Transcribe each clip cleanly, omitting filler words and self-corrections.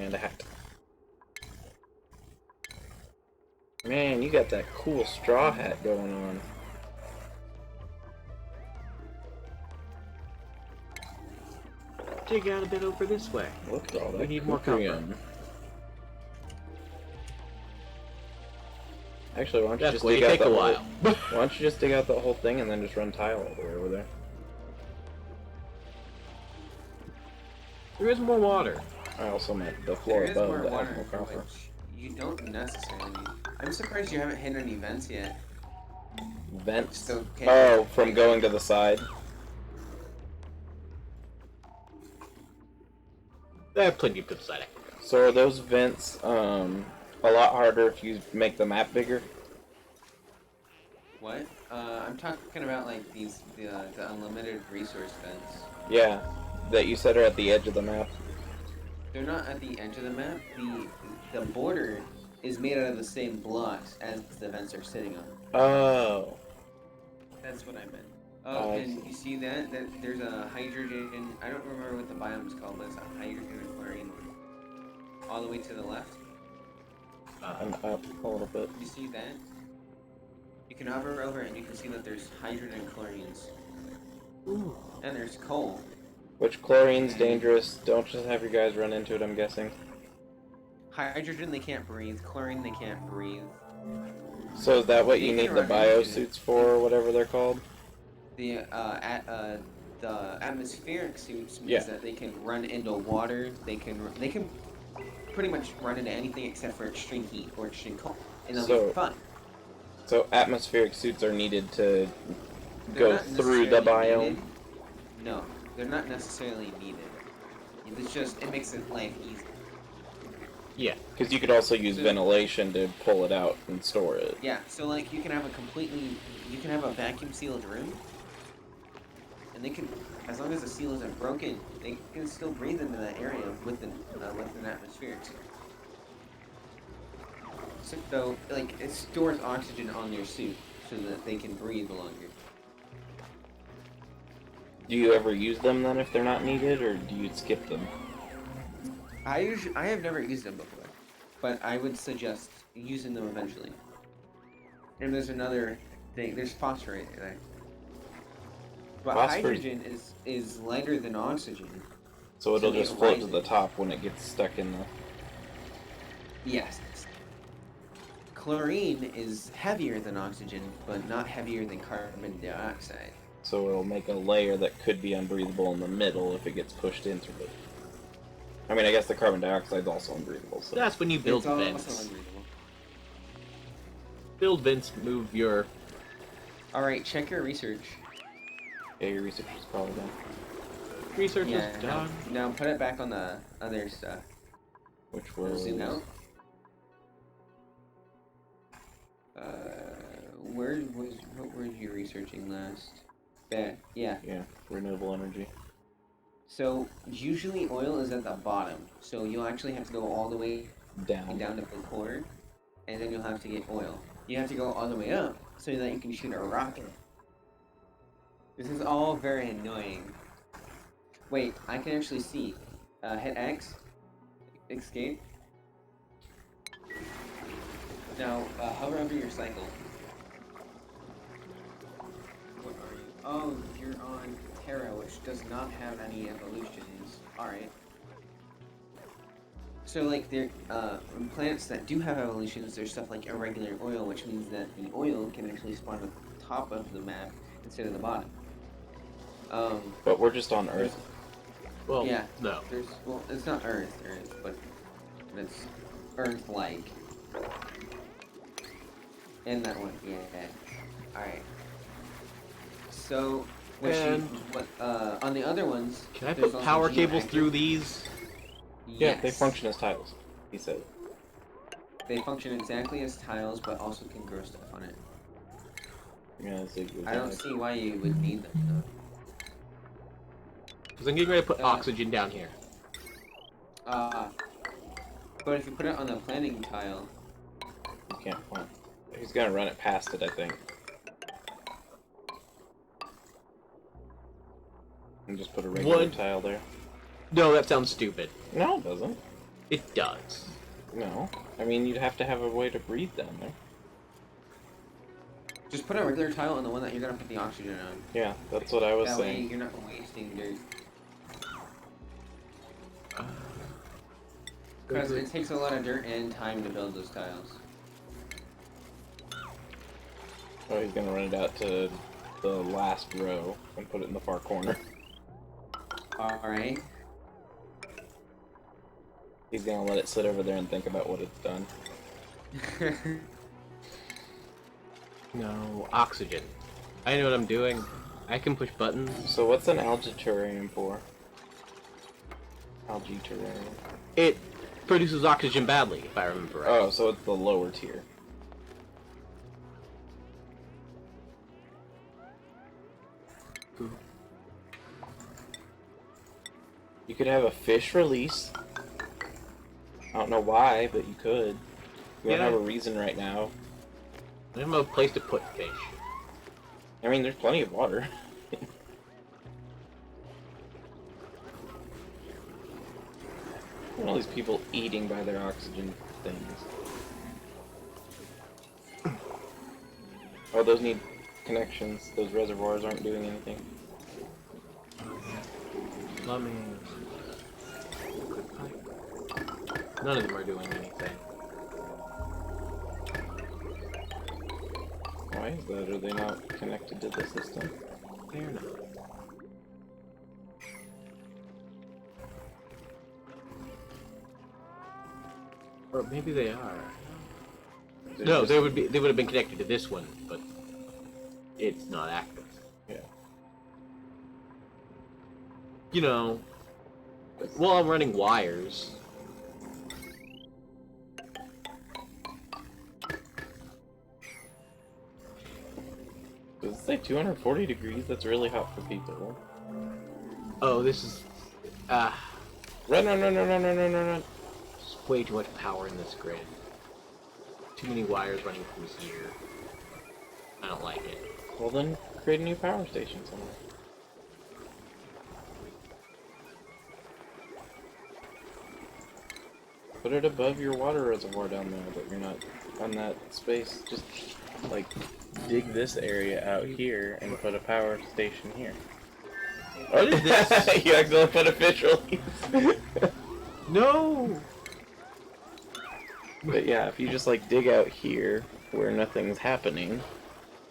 And a hat. Man, you got that cool straw hat going on. Dig out a bit over this way. Look at all that. We need more Kuprion. Actually, why don't you That's just going dig to out take the a whole... while. Why don't you just dig out the whole thing and then just run tile all the way over there? There is more water. I also meant the floor There is above more that water, has more copper. which you don't necessarily need. I'm surprised you haven't hit any vents yet. Vents? Still can't Oh, from going to the side? I have plenty of to the side. So are those vents a lot harder if you make the map bigger? What? I'm talking about like the unlimited resource vents. Yeah, that you said are at the edge of the map. They're not at the edge of the map. The border is made out of the same blocks as the vents are sitting on. Oh. That's what I meant. Oh, I and see. you see that? There's a hydrogen. I don't remember what the biome is called, but it's a hydrogen and chlorine one. All the way to the left. I'm up a little bit. You see that? You can hover over and you can see that there's hydrogen and chlorines. Ooh. And there's coal. Which chlorine's dangerous? Don't just have your guys run into it, I'm guessing. Hydrogen they can't breathe. Chlorine they can't breathe. So is that what They you can need the run into it. biosuits for, or whatever they're called? The atmospheric suits means Yeah. that they can run into water. They can pretty much run into anything except for extreme heat or extreme cold, and they'll So- be fine. So atmospheric suits are needed to They're go not through the necessarily biome? needed. No, they're not necessarily needed. It's just it makes it life easy. Yeah. Because you could also use So- ventilation to pull it out and store it. Yeah, so like you can have a vacuum sealed room, and they can, as long as the seal isn't broken, they can still breathe into that area with an atmospheric suit. So like it stores oxygen on their suit so that they can breathe longer. Do you ever use them then if they're not needed, or do you skip them? I have never used them before, but I would suggest using them eventually. And there's another thing. There's phosphorate there. But Phosphorus- hydrogen is lighter than oxygen. So it'll So just it float to rises. the top when it gets stuck in the... Yes. Chlorine is heavier than oxygen, but not heavier than carbon dioxide. So it'll make a layer that could be unbreathable in the middle if it gets pushed into it. I mean, I guess the carbon dioxide's also unbreathable, so... That's when you build It's also vents. unbreathable. Build vents, move your... Alright, check your research. Yeah, your research is probably done. Research Yeah, is done. now put it back on the other stuff. Which was... Zoom out. What were you researching last? There, yeah. Yeah, renewable energy. So usually oil is at the bottom, so you'll actually have to go all the way Down. down to the core, and then you'll have to get oil. You have to go all the way up so that you can shoot a rocket. This is all very annoying. Wait, I can actually see. Hit X. Escape. Now, hover over your cycle. What are you? Oh, you're on Terra, which does not have any evolutions. Alright. So, like, there, plants that do have evolutions, there's stuff like irregular oil, which means that the oil can actually spawn at the top of the map instead of the bottom. But we're just on Earth. Well, Yeah. no. Well, it's not Earth, but it's Earth-like. And that one, yeah. Alright. So, And- on the other ones... Can I there's put also power cables geoactive- through these? Yeah, they Yes. function as tiles, he said. They function exactly as tiles, but also can grow stuff on it. Yeah, zigzag. I don't see why you would need them, Because I'm getting ready to put Uh, oxygen down here. though. But if you put it on the planting tile... You can't point. He's gonna run it past it, I think. And just put a regular What? tile there. No, that sounds stupid. No, it doesn't. It does. No. I mean, you'd have to have a way to breathe down there. Just put a regular tile on the one that you're gonna put the oxygen on. Yeah, that's what I was That way saying. you're not wasting dirt. Because it takes a lot of dirt and time to build those tiles. Oh, he's gonna run it out to the last row and put it in the far corner. Alright. He's gonna let it sit over there and think about what it's done. No, oxygen. I know what I'm doing. I can push buttons. So what's an algae terrarium for? Algae terrarium. It produces oxygen badly, if I remember right. Oh, so it's the lower tier. You could have a fish release. I don't know why, but you could. You don't Yeah. have a reason right now. I don't have a place to put fish. I mean, there's plenty of water. All these people eating by their oxygen things. Oh, those need connections. Those reservoirs aren't doing anything. Plumbing. None of them are doing anything. Why is that? Are they not connected to the system? They're not. Or maybe they are. They're No, just- they would have been connected to this one, but it's not active. Yeah. You know, while I'm running wires. Does it say 240 degrees? That's really hot for people. Oh, this is Run, run, run, run, run, run, run, run, run. just way too much power in this grid. Too many wires running through here. I don't like it. Well then, create a new power station somewhere. Put it above your water reservoir down there, but you're not on that space. Just, like, dig this area out here and put a power station here. What is this? You accidentally put a fish release. No! But yeah, if you just, like, dig out here where nothing's happening,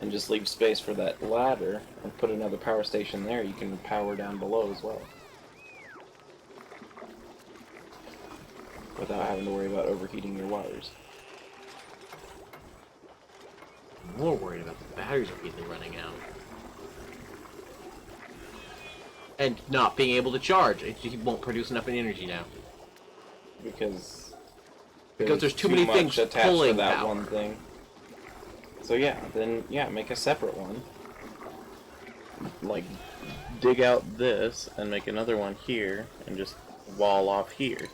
and just leave space for that ladder, and put another power station there, you can power down below as well. Without having to worry about overheating your wires. I'm more worried about the batteries repeatedly running out. And not being able to charge. It won't produce enough energy now. Because There's too many much things attached pulling to that power. one thing. So yeah, then yeah, make a separate one. Like dig out this and make another one here and just wall off here.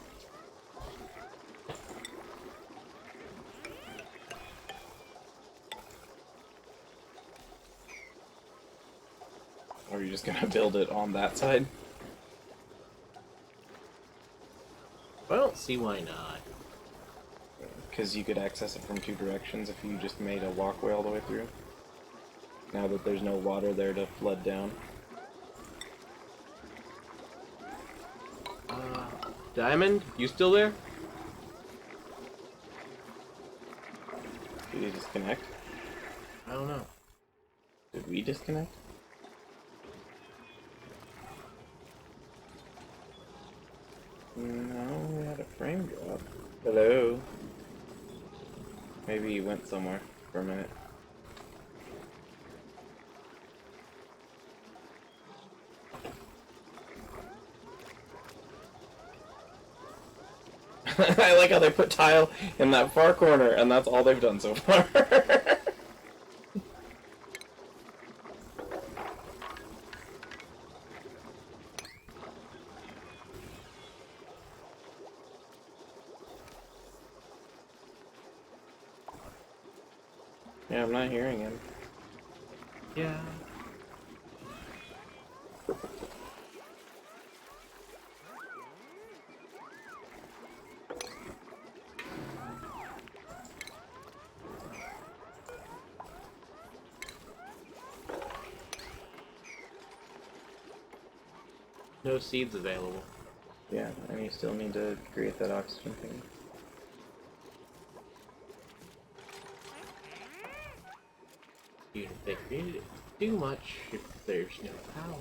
Or are you just gonna build it on that side? I don't see why not. Because you could access it from two directions if you just made a walkway all the way through. Now that there's no water there to flood down. Diamond, you still there? Did you disconnect? I don't know. Did we disconnect? No, we had a frame drop. Hello? Maybe he went somewhere for a minute. I like how they put tile in that far corner, and that's all they've done so far. Yeah, I'm not hearing him. Yeah. No seeds available. Yeah, and you still need to create that oxygen thing. Even if they created it too much if there's no power.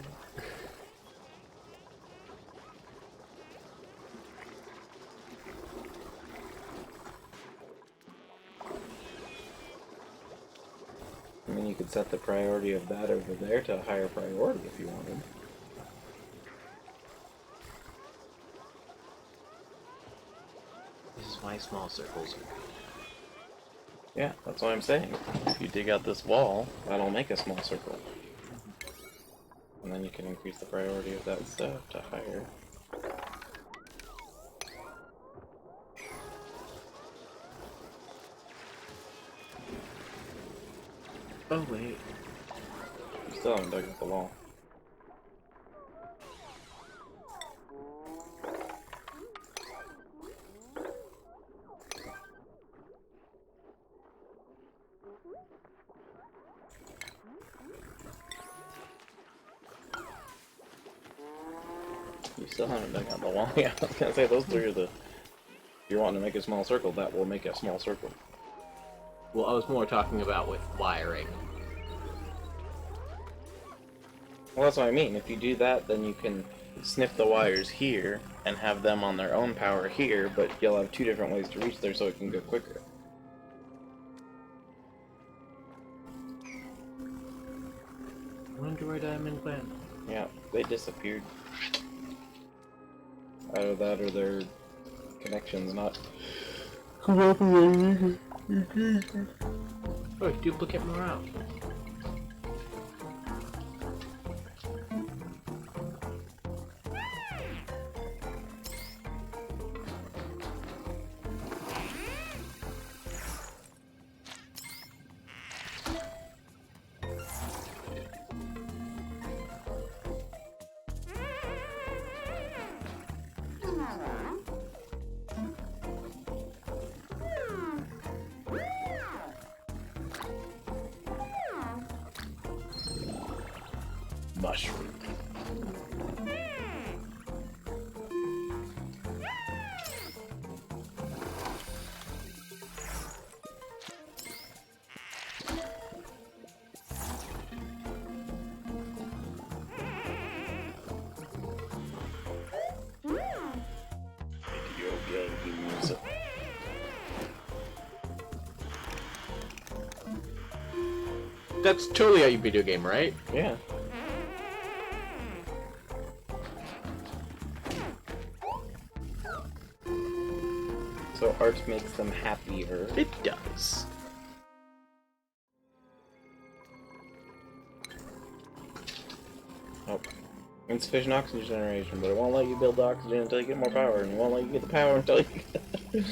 I mean, you could set the priority of that over there to a higher priority if you wanted. This is why small circles are good. Yeah, that's what I'm saying. If you dig out this wall, that'll make a small circle. And then you can increase the priority of that stuff to higher. Oh wait. You still haven't dug out the wall. You still haven't dug out the wall. Yeah, I was gonna say those three are the. If you're wanting to make a small circle, that will make a small circle. Well, I was more talking about with wiring. Well, that's what I mean. If you do that, then you can snip the wires here and have them on their own power here, but you'll have two different ways to reach there so it can go quicker. Wonder where Diamond went. Yeah, they disappeared. Either that or their connection's not cooperating. Oh, duplicate morale. Mushroom. That's totally a video game, right? Yeah. So art makes them happier. It does. Oh. Insufficient oxygen generation, but it won't let you build oxygen until you get more power, and it won't let you get the power until you get...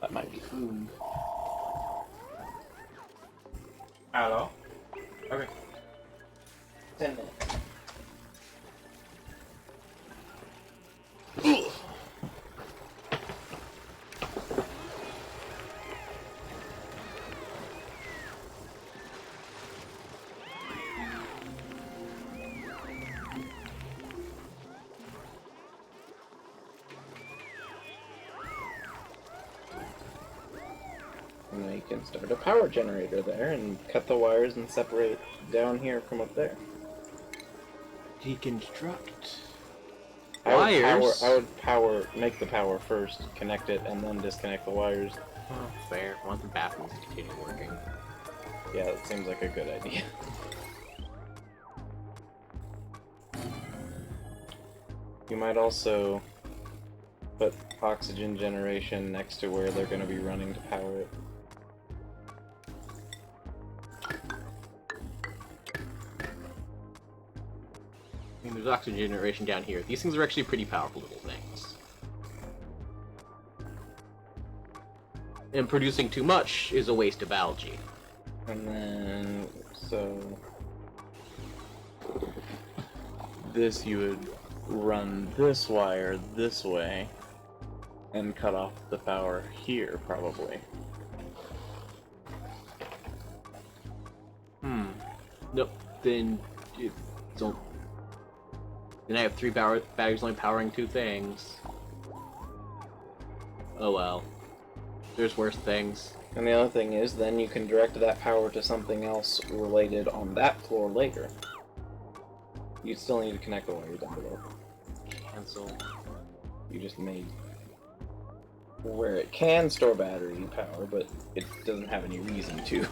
That might be food. Hello? Okay. 10 minutes. And then you can start a power generator there and cut the wires and separate down here from up there. Deconstruct. I would make the power first, connect it, and then disconnect the wires. Oh, fair. I want the bathrooms to continue working. Yeah, that seems like a good idea. You might also put oxygen generation next to where they're going to be running to power it. I mean, there's oxygen generation down here. These things are actually pretty powerful little things. And producing too much is a waste of algae. And then, so... This you would run this wire this way and cut off the power here, probably. Nope. Then So then I have 3 batteries only powering 2 things. Oh well. There's worse things. And the other thing is, then you can direct that power to something else related on that floor later. You still need to connect the wires down below. Cancel. You just made where it can store battery power, but it doesn't have any reason to.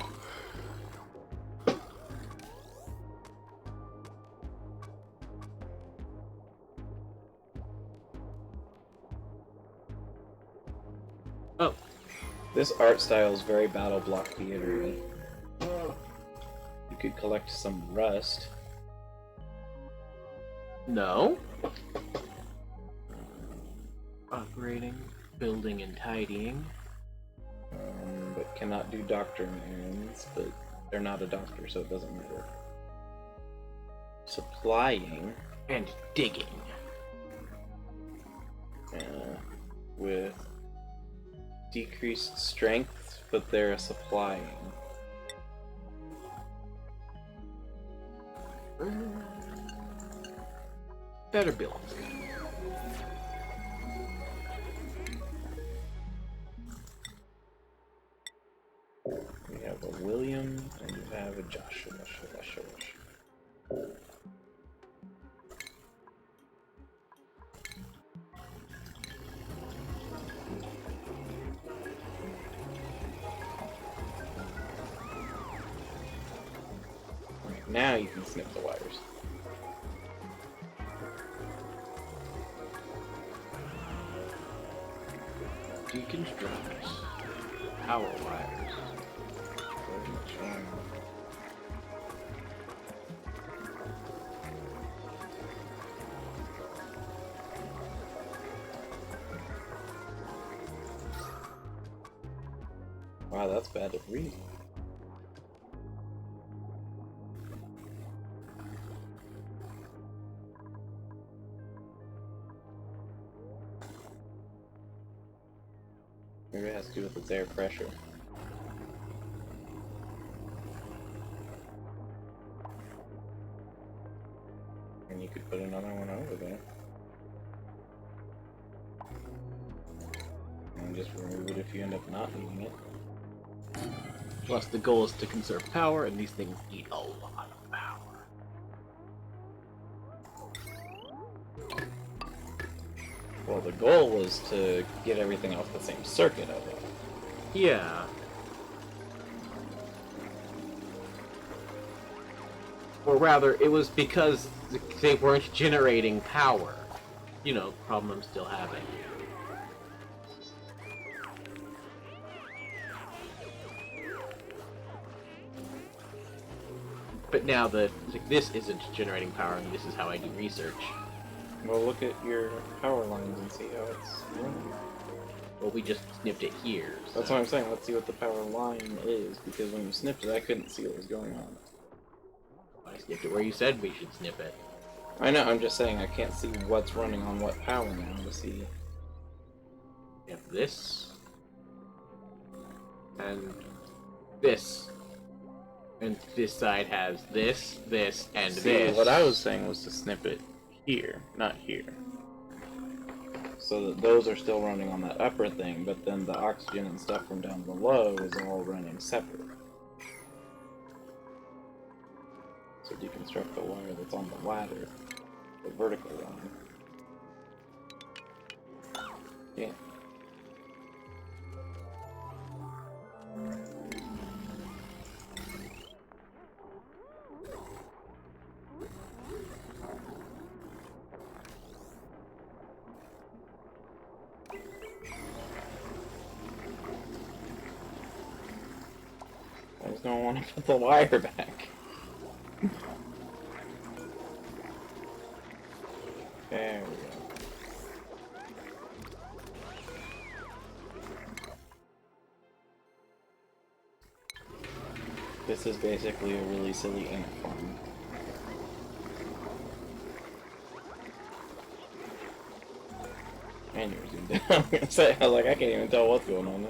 Oh. This art style is very Battle Block Theater-y. You could collect some rust. No. Upgrading, building, and tidying. But cannot do doctoring errands, but they're not a doctor, so it doesn't matter. Supplying. And digging. With decreased strength, but they're a supplying. Better build. We have a William and you have a Joshua. Right, now you can snip the wires. Deconstruct power wires. Very much fun. Wow, that's bad to read. Maybe it has to do with its air pressure. And you could put another one over there. And just remove it if you end up not needing it. Plus, the goal is to conserve power, and these things eat a lot of power. Well, the goal was to get everything off the same circuit of it. Yeah. Or rather, it was because they weren't generating power. You know, problem I'm still having. But now that this isn't generating power, and this is how I do research. Well, look at your power lines and see how it's running. Well, we just snipped it here. So. That's what I'm saying. Let's see what the power line is, because when you snipped it, I couldn't see what was going on. I snipped it where you said we should snip it. I know, I'm just saying I can't see what's running on what power now to see. We have this. And this. And this side has this, this, and See, this. what I was saying was to snip it here, not here. So that those are still running on that upper thing, but then the oxygen and stuff from down below is all running separate. So deconstruct the wire that's on the ladder, the vertical line. Yeah. I just don't want to put the wire back. There we go. This is basically a really silly ant farm. And you're zoomed in. I'm gonna say, I was like, I can't even tell what's going on now.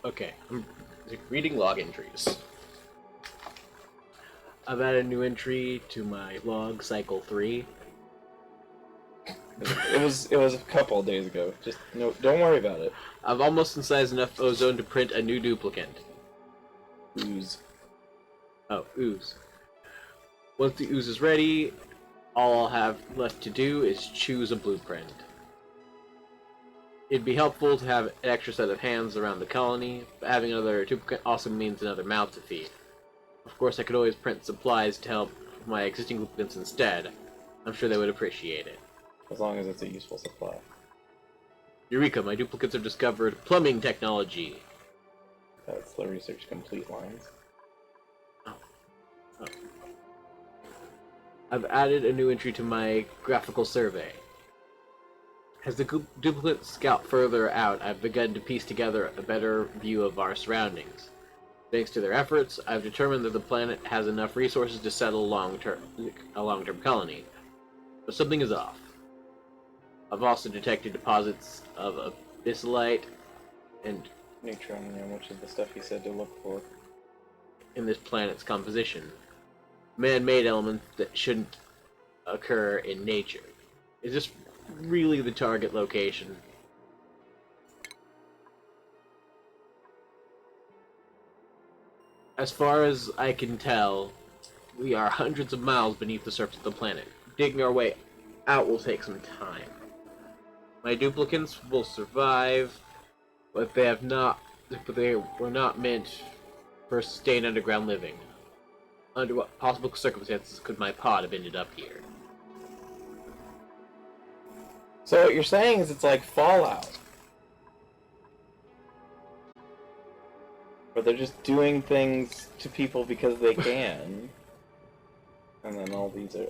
Okay, I'm reading log entries. I've added a new entry to my log, cycle 3. It was a couple of days ago. Just no, don't worry about it. I've almost synthesized enough ozone to print a new duplicate. Ooze. Oh, ooze. Once the ooze is ready, all I'll have left to do is choose a blueprint. It'd be helpful to have an extra set of hands around the colony, but having another duplicate also means another mouth to feed. Of course, I could always print supplies to help my existing duplicates instead. I'm sure they would appreciate it. As long as it's a useful supply. Eureka, my duplicates have discovered plumbing technology. That's the research complete lines. Oh. I've added a new entry to my graphical survey. As the duplicates scout further out, I've begun to piece together a better view of our surroundings. Thanks to their efforts, I've determined that the planet has enough resources to settle a long-term colony. But something is off. I've also detected deposits of abyssalite and Neutronium, which is the stuff he said to look for. in this planet's composition. Man-made elements that shouldn't occur in nature. Is this really the target location? As far as I can tell, we are hundreds of miles beneath the surface of the planet. Digging our way out will take some time. My duplicates will survive, but they were not meant for sustained underground living. Under what possible circumstances could my pod have ended up here? So what you're saying is it's like Fallout. Where they're just doing things to people because they can. And then all these are